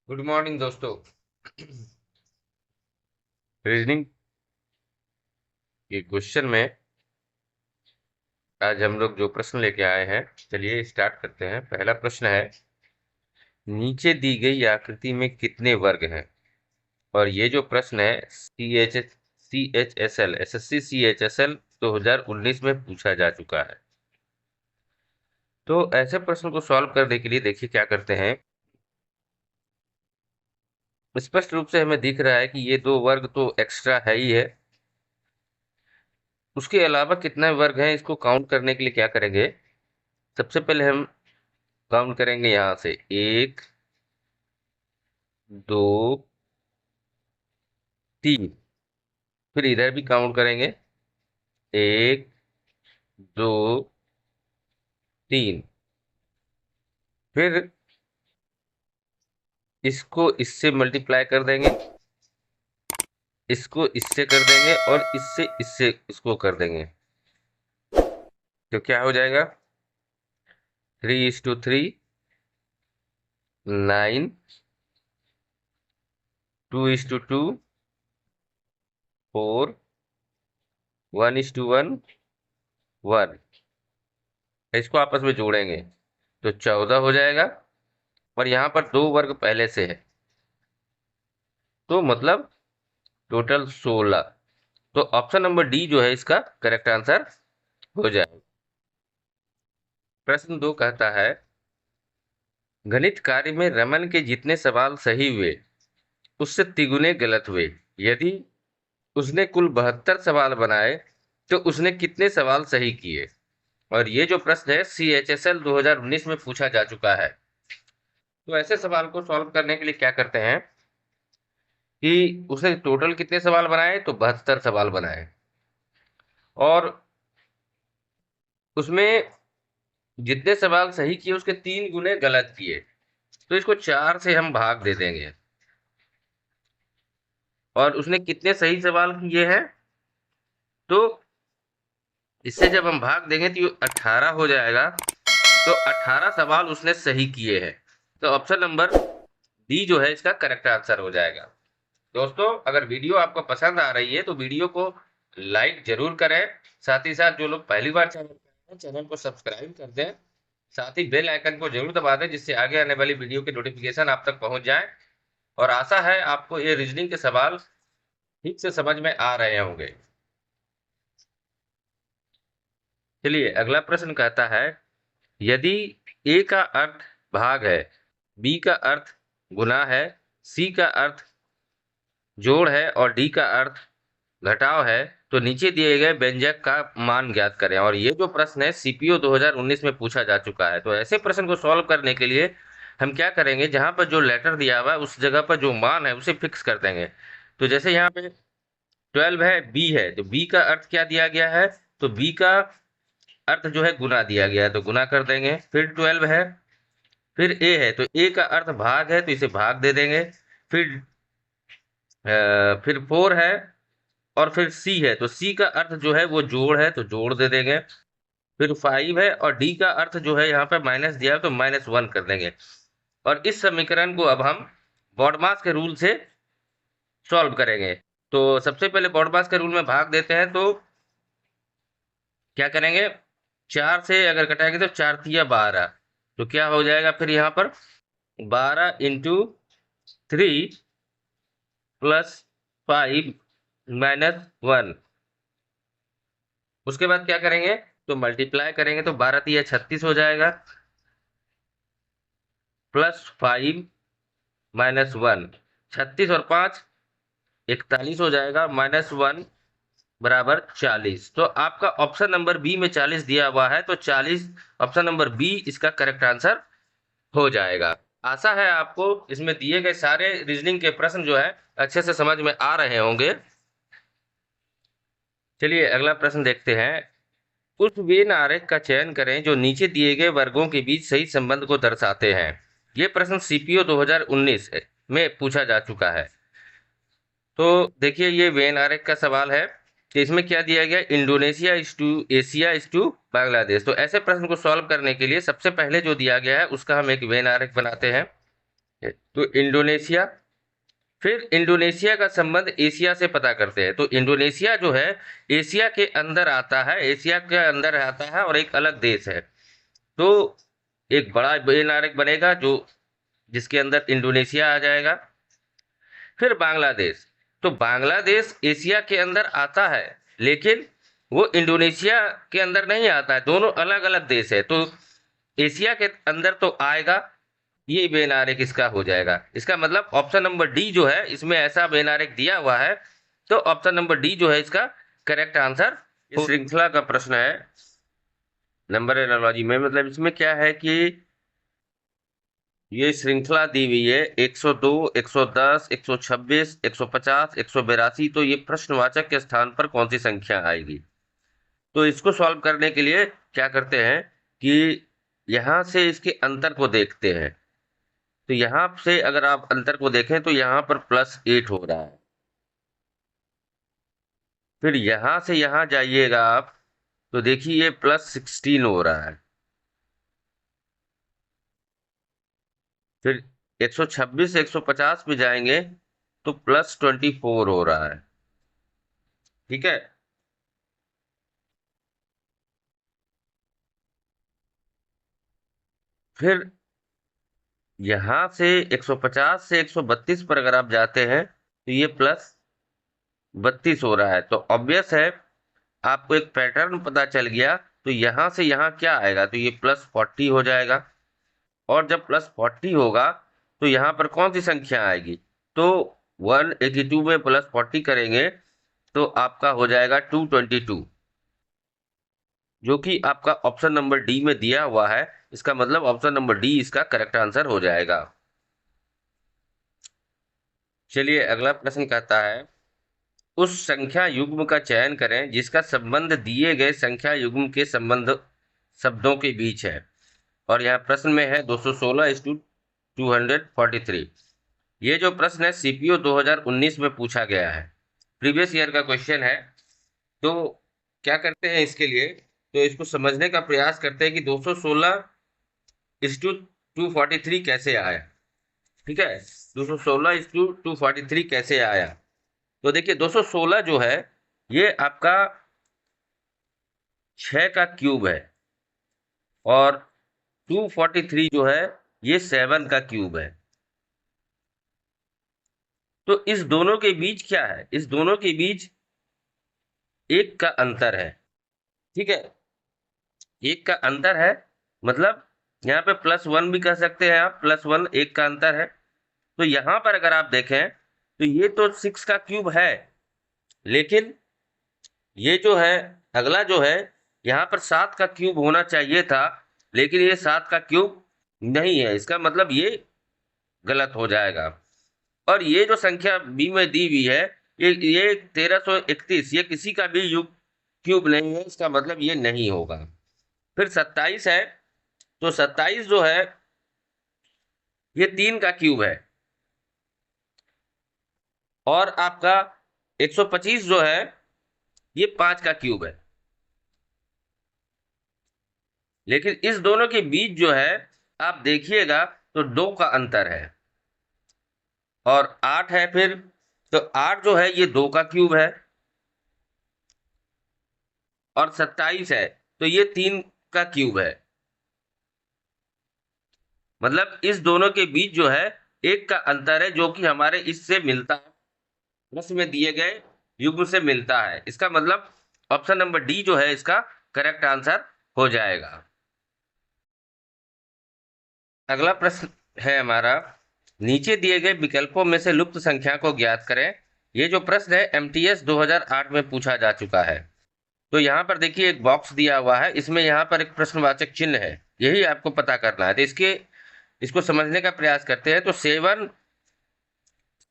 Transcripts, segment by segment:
Good morning दोस्तों। Reasoning के question में आज हम लोग जो प्रश्न लेके आए हैं, चलिए स्टार्ट करते हैं। पहला प्रश्न है, नीचे दी गई आकृति में कितने वर्ग हैं? और ये जो प्रश्न है CHSL SSC CHSL 2019 में पूछा जा चुका है। तो ऐसे प्रश्न को सॉल्व करने के लिए देखिए क्या करते हैं। स्पष्ट रूप से हमें दिख रहा है कि ये दो वर्ग तो एक्स्ट्रा है ही है। उसके अलावा कितने वर्ग हैं इसको काउंट करने के लिए क्या करेंगे, सबसे पहले हम काउंट करेंगे यहां से 1 2 3। फिर इधर भी काउंट करेंगे 1 2 3। फिर इसको इससे मल्टीप्लाई कर देंगे, इसको इससे कर देंगे और इससे इससे इसको कर देंगे। तो क्या हो जाएगा, 3:3 9, 2:2 4, 1:1 1। इसको आपस में जोड़ेंगे तो 14 हो जाएगा। और यहाँ पर दो वर्ग पहले से है तो मतलब टोटल 16। तो ऑप्शन नंबर डी जो है इसका करेक्ट आंसर हो जाएगा। प्रश्न 2 कहता है, गणित कार्य में रमन के जितने सवाल सही हुए उससे तिगुने गलत हुए। यदि उसने कुल 72 सवाल बनाए तो उसने कितने सवाल सही किए? और ये जो प्रश्न है CHSL 2019 में पूछा जा चुका है। तो ऐसे सवाल को सॉल्व करने के लिए क्या करते हैं कि उसने टोटल कितने सवाल बनाए, तो 72 सवाल बनाए और उसमें जितने सवाल सही किए उसके 3 गुने गलत किए। तो इसको 4 से हम भाग दे देंगे। और उसने कितने सही सवाल किए हैं, तो इससे जब हम भाग देंगे तो ये 18 हो जाएगा। तो 18 सवाल उसने सही किए हैं। तो ऑप्शन नंबर डी जो है इसका करेक्ट आंसर हो जाएगा। दोस्तों, अगर वीडियो आपको पसंद आ रही है तो वीडियो को लाइक जरूर करें। साथ ही साथ जो लोग पहली बार चैनल पर हैं, चैनल को सब्सक्राइब कर दें। साथ ही बेल आइकन को जरूर दबा दें जिससे आगे आने वाली वीडियो के नोटिफिकेशन आप तक पहुंच जाए। और आशा है आपको ये रीजनिंग के सवाल ठीक से समझ में आ रहे होंगे। चलिए अगला प्रश्न कहता है, यदि ए का अर्थ भाग है, बी का अर्थ गुना है, सी का अर्थ जोड़ है और डी का अर्थ घटाव है, तो नीचे दिए गए व्यंजक का मान ज्ञात करें। और ये जो प्रश्न है CPO 2019 में पूछा जा चुका है। तो ऐसे प्रश्न को सॉल्व करने के लिए हम क्या करेंगे, जहां पर जो लेटर दिया हुआ है उस जगह पर जो मान है उसे फिक्स कर देंगे। तो जैसे यहाँ पे 12 है, बी है, तो बी का अर्थ क्या दिया गया है, तो बी का अर्थ जो है गुना दिया गया है तो गुना कर देंगे। फिर 12 है, फिर ए है तो ए का अर्थ भाग है तो इसे भाग दे देंगे। फिर फिर 4 है और फिर सी है तो सी का अर्थ जो है वो जोड़ है तो जोड़ दे देंगे। फिर 5 है और डी का अर्थ जो है यहाँ पे माइनस दिया है तो -1 कर देंगे। और इस समीकरण को अब हम बॉडमास के रूल से सॉल्व करेंगे। तो सबसे पहले बॉडमास के रूल में भाग देते हैं तो क्या करेंगे, 4 से अगर कटाएंगे तो 4 तिया 12। तो क्या हो जाएगा फिर यहाँ पर 12 × 3 +5 -1। उसके बाद क्या करेंगे, तो मल्टीप्लाई करेंगे तो 12 तिया 36 हो जाएगा, +5 -1। 36 और 5 41 हो जाएगा, -1 बराबर 40। तो आपका ऑप्शन नंबर बी में 40 दिया हुआ है तो 40 ऑप्शन नंबर बी इसका करेक्ट आंसर हो जाएगा। आशा है आपको इसमें दिए गए सारे रीजनिंग के प्रश्न जो है अच्छे से समझ में आ रहे होंगे। चलिए अगला प्रश्न देखते हैं। उस वेन आरेख का चयन करें जो नीचे दिए गए वर्गों के बीच सही संबंध को दर्शाते हैं। ये प्रश्न CPO 2019 में पूछा जा चुका है। तो देखिए ये वेन आरेख का सवाल है कि इसमें क्या दिया गया, Indonesia is to Asia is to Bangladesh. तो ऐसे प्रश्न को सॉल्व करने के लिए सबसे पहले जो दिया गया है उसका हम एक वेन आरेख बनाते हैं। तो इंडोनेशिया, फिर इंडोनेशिया का संबंध एशिया से पता करते हैं। तो इंडोनेशिया जो है एशिया के अंदर आता है, एशिया के अंदर आता है और एक अलग देश है। तो एक बड़ा बेनारक बनेगा जो जिसके अंदर इंडोनेशिया आ जाएगा। फिर बांग्लादेश, तो बांग्लादेश एशिया के अंदर आता है, लेकिन वो इंडोनेशिया के अंदर नहीं आता है, दोनों अलग अलग देश है। तो एशिया के अंदर तो आएगा, ये बेनारिक इसका हो जाएगा। इसका मतलब ऑप्शन नंबर डी जो है इसमें ऐसा बेनारिक दिया हुआ है, तो ऑप्शन नंबर डी जो है इसका करेक्ट आंसर। इस श्रृंखला का प्रश्न है नंबर एनालॉजी में, मतलब इसमें क्या है कि ये श्रृंखला दी हुई है 102, 110, 126, 150, 182। तो ये प्रश्नवाचक के स्थान पर कौन सी संख्या आएगी? तो इसको सॉल्व करने के लिए क्या करते हैं कि यहां से इसके अंतर को देखते हैं। तो यहां से अगर आप अंतर को देखें तो यहां पर +8 हो रहा है। फिर यहां से यहां जाइएगा आप, तो देखिए ये +16 हो रहा है। फिर 126 150 पे जाएंगे तो +24 हो रहा है। ठीक है। फिर यहां से 150 से 132 पर अगर आप जाते हैं तो ये +32 हो रहा है। तो ऑब्वियस है आपको एक पैटर्न पता चल गया। तो यहां से यहां क्या आएगा, तो ये +40 हो जाएगा। और जब +40 होगा तो यहां पर कौन सी संख्या आएगी? तो 182 में +40 करेंगे तो आपका हो जाएगा 222, जो कि आपका ऑप्शन नंबर डी में दिया हुआ है। इसका मतलब ऑप्शन नंबर डी इसका करेक्ट आंसर हो जाएगा। चलिए अगला प्रश्न कहता है उस संख्या युग्म का चयन करें जिसका संबंध दिए गए संख्या युग्म के संबंध शब्दों के बीच है। और यहाँ प्रश्न में है 216:243। ये जो प्रश्न है सीपीओ 2019 में पूछा गया है, प्रीवियस ईयर का क्वेश्चन है। तो क्या करते हैं इसके लिए, तो इसको समझने का प्रयास करते हैं कि 216:243 कैसे आया। ठीक है, 216:243 कैसे आया? तो देखिए 216 जो है ये आपका 6 का क्यूब है, और 243 जो है ये 7 का क्यूब है। तो इस दोनों के बीच क्या है? इस दोनों के बीच एक का अंतर है। ठीक है, एक का अंतर है, मतलब यहाँ पे +1 भी कह सकते हैं आप, +1 एक का अंतर है। तो यहां पर अगर आप देखें तो ये तो 6 का क्यूब है, लेकिन ये जो है अगला जो है यहाँ पर 7 का क्यूब होना चाहिए था, लेकिन ये 7 का क्यूब नहीं है। इसका मतलब ये गलत हो जाएगा। और ये जो संख्या बी में दी हुई है ये 1331, ये किसी का भी युग क्यूब नहीं है, इसका मतलब ये नहीं होगा। फिर 27 है, तो 27 जो है ये 3 का क्यूब है। और आपका 125 जो है ये 5 का क्यूब है। लेकिन इस दोनों के बीच जो है आप देखिएगा तो 2 का अंतर है। और 8 है फिर, तो 8 जो है ये 2 का क्यूब है। और 27 है तो ये 3 का क्यूब है। मतलब इस दोनों के बीच जो है एक का अंतर है, जो कि हमारे इससे मिलता है, प्रश्न में दिए गए युग्म से मिलता है। इसका मतलब ऑप्शन नंबर डी जो है इसका करेक्ट आंसर हो जाएगा। अगला प्रश्न है हमारा, नीचे दिए गए विकल्पों में से लुप्त संख्या को ज्ञात करें। ये जो प्रश्न है एमटीएस 2008 में पूछा जा चुका है। तो यहाँ पर देखिए एक बॉक्स दिया हुआ है, इसमें यहाँ पर एक प्रश्नवाचक चिन्ह है, यही आपको पता करना है। तो इसको समझने का प्रयास करते हैं। तो 7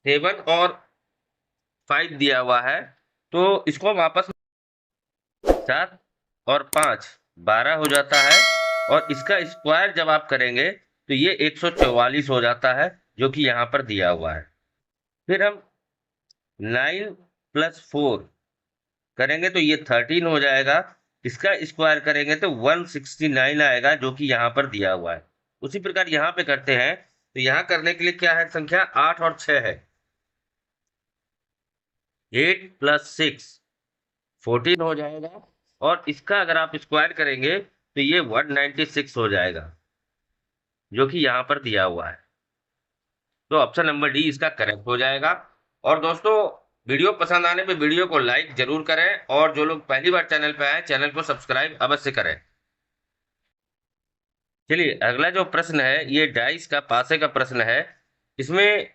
7 और 5 दिया हुआ है, तो इसको हम आपस में 7 और 5 12 हो जाता है। और इसका स्क्वायर जब आप करेंगे तो ये 144 हो जाता है, जो कि यहाँ पर दिया हुआ है। फिर हम 9 + 4 करेंगे तो ये 13 हो जाएगा। इसका स्क्वायर करेंगे तो 169 आएगा, जो कि यहाँ पर दिया हुआ है। उसी प्रकार यहाँ पे करते हैं तो यहाँ करने के लिए क्या है, संख्या 8 और 6 है। 8 + 6 14 हो जाएगा, और इसका अगर आप स्क्वायर करेंगे तो ये 196 हो जाएगा, जो कि यहाँ पर दिया हुआ है। तो ऑप्शन नंबर डी इसका करेक्ट हो जाएगा। और दोस्तों, वीडियो पसंद आने पे वीडियो को लाइक जरूर करें, और जो लोग पहली बार चैनल पे आए चैनल को सब्सक्राइब अवश्य करें। चलिए, अगला जो प्रश्न है ये डाइस का पासे का प्रश्न है। इसमें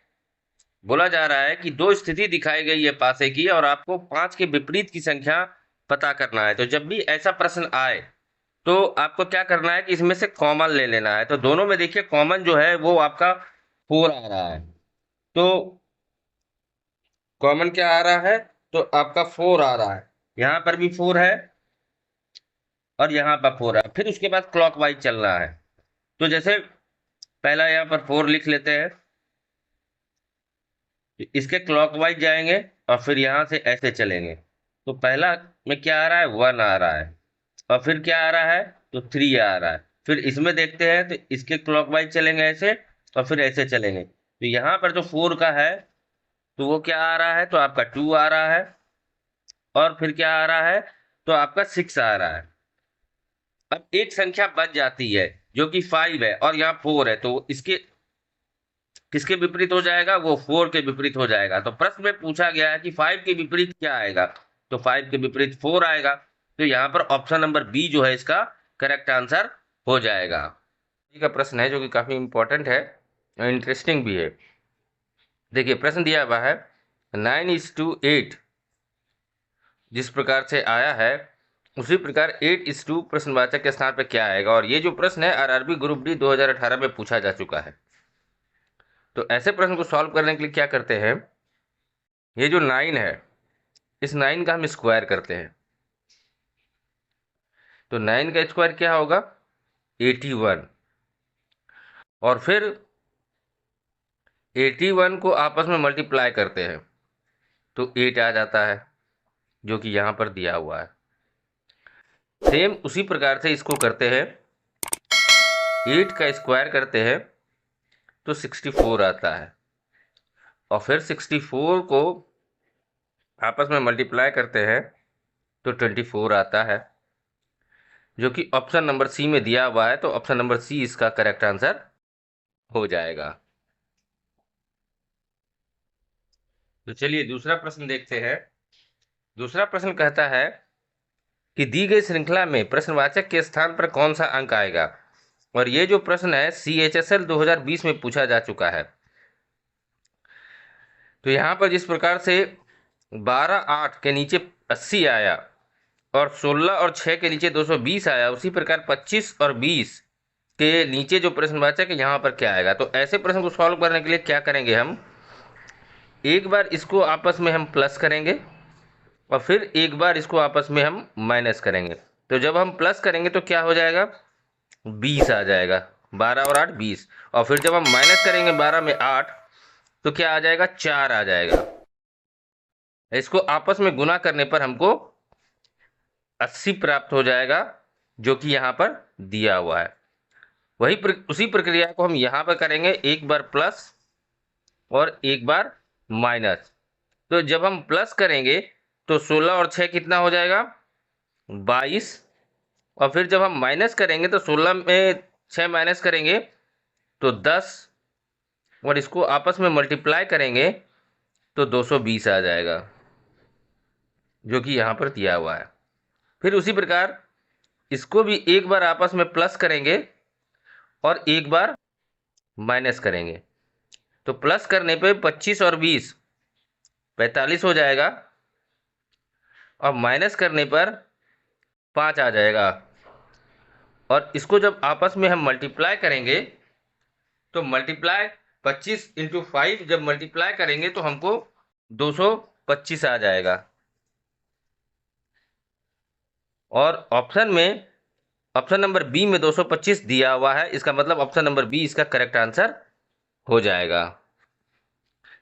बोला जा रहा है कि दो स्थिति दिखाई गई है पासे की, और आपको 5 के विपरीत की संख्या पता करना है। तो जब भी ऐसा प्रश्न आए तो आपको क्या करना है कि इसमें से कॉमन ले लेना है। तो दोनों में देखिए कॉमन जो है वो आपका 4 आ रहा है। तो कॉमन क्या आ रहा है, तो आपका 4 आ रहा है। यहाँ पर भी 4 है और यहाँ पर 4 है। फिर उसके बाद क्लॉकवाइज चलना है। तो जैसे पहला यहाँ पर 4 लिख लेते हैं, इसके क्लॉकवाइज जाएंगे और फिर यहाँ से ऐसे चलेंगे। तो पहला में क्या आ रहा है, 1 आ रहा है, और फिर क्या आ रहा है, तो 3 आ रहा है। फिर इसमें देखते हैं तो इसके क्लॉकवाइज चलेंगे ऐसे, और फिर ऐसे चलेंगे। तो यहाँ पर जो 4 का है तो वो क्या आ रहा है, तो आपका 2 आ रहा है, और फिर क्या आ रहा है, तो आपका 6 आ रहा है। अब एक संख्या बच जाती है जो कि 5 है, और यहाँ 4 है, तो इसके किसके विपरीत हो जाएगा, वो 4 के विपरीत हो जाएगा। तो प्रश्न में पूछा गया है कि 5 के विपरीत क्या आएगा, तो 5 के विपरीत 4 आएगा। तो यहाँ पर ऑप्शन नंबर बी जो है इसका करेक्ट आंसर हो जाएगा। ये का प्रश्न है जो कि काफी इंपॉर्टेंट है और इंटरेस्टिंग भी है। देखिए प्रश्न दिया हुआ है 9:8 जिस प्रकार से आया है उसी प्रकार 8:2 प्रश्नवाचक के स्थान पर क्या आएगा। और ये जो प्रश्न है आरआरबी ग्रुप डी 2018 में पूछा जा चुका है। तो ऐसे प्रश्न को सॉल्व करने के लिए क्या करते हैं, ये जो 9 है इस 9 का हम स्क्वायर करते हैं। तो 9 का स्क्वायर क्या होगा, 81, और फिर 81 को आपस में मल्टीप्लाई करते हैं तो 8 आ जाता है, जो कि यहाँ पर दिया हुआ है। सेम उसी प्रकार से इसको करते हैं, 8 का स्क्वायर करते हैं तो 64 आता है, और फिर 64 को आपस में मल्टीप्लाई करते हैं तो 24 आता है, जो कि ऑप्शन नंबर सी में दिया हुआ है। तो ऑप्शन नंबर सी इसका करेक्ट आंसर हो जाएगा। तो चलिए दूसरा प्रश्न देखते हैं। दूसरा प्रश्न कहता है कि दी गई श्रृंखला में प्रश्नवाचक के स्थान पर कौन सा अंक आएगा। और ये जो प्रश्न है CHSL 2020 में पूछा जा चुका है। तो यहाँ पर जिस प्रकार से 12/8 के नीचे 80 आया, और 16 और 6 के नीचे 220 आया, उसी प्रकार 25 और 20 के नीचे जो प्रश्नवाचक है यहाँ पर क्या आएगा। तो ऐसे प्रश्न को सॉल्व करने के लिए क्या करेंगे, हम एक बार इसको आपस में हम प्लस करेंगे, और फिर एक बार इसको आपस में हम माइनस करेंगे। तो जब हम प्लस करेंगे तो क्या हो जाएगा, 20 आ जाएगा, 12 और 8 20। और फिर जब हम माइनस करेंगे 12 में 8 तो क्या आ जाएगा, 4 आ जाएगा। इसको आपस में गुना करने पर हमको 80 प्राप्त हो जाएगा, जो कि यहाँ पर दिया हुआ है। उसी प्रक्रिया को हम यहाँ पर करेंगे, एक बार प्लस और एक बार माइनस। तो जब हम प्लस करेंगे तो 16 और 6 कितना हो जाएगा, 22। और फिर जब हम माइनस करेंगे तो 16 में 6 माइनस करेंगे तो 10, और इसको आपस में मल्टीप्लाई करेंगे तो 220 आ जाएगा, जो कि यहाँ पर दिया हुआ है। फिर उसी प्रकार इसको भी एक बार आपस में प्लस करेंगे और एक बार माइनस करेंगे। तो प्लस करने पे 25 और 20 45 हो जाएगा, और माइनस करने पर 5 आ जाएगा। और इसको जब आपस में हम मल्टीप्लाई करेंगे तो मल्टीप्लाई 25 × 5 जब मल्टीप्लाई करेंगे तो हमको 225 आ जाएगा। और ऑप्शन नंबर बी में 225 दिया हुआ है, इसका मतलब ऑप्शन नंबर बी इसका करेक्ट आंसर हो जाएगा।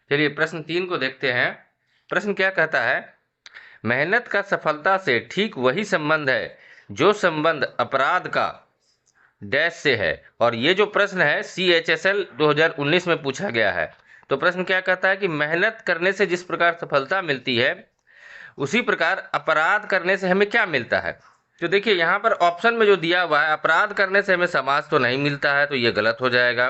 चलिए प्रश्न 3 को देखते हैं। प्रश्न क्या कहता है, मेहनत का सफलता से ठीक वही संबंध है जो संबंध अपराध का डैश से है। और ये जो प्रश्न है CHSL 2019 में पूछा गया है। तो प्रश्न क्या कहता है कि मेहनत करने से जिस प्रकार सफलता मिलती है, उसी प्रकार अपराध करने से हमें क्या मिलता है। तो देखिए यहाँ पर ऑप्शन में जो दिया हुआ है, अपराध करने से हमें समाज तो नहीं मिलता है, तो ये गलत हो जाएगा।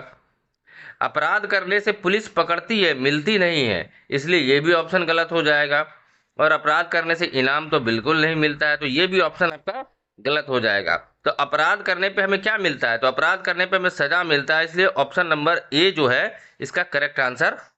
अपराध करने से पुलिस पकड़ती है, मिलती नहीं है, इसलिए ये भी ऑप्शन गलत हो जाएगा। और अपराध करने से इनाम तो बिल्कुल नहीं मिलता है, तो ये भी ऑप्शन आपका गलत हो जाएगा। तो अपराध करने पे हमें क्या मिलता है, तो अपराध करने पे हमें सजा मिलता है, इसलिए ऑप्शन नंबर ए जो है इसका करेक्ट आंसर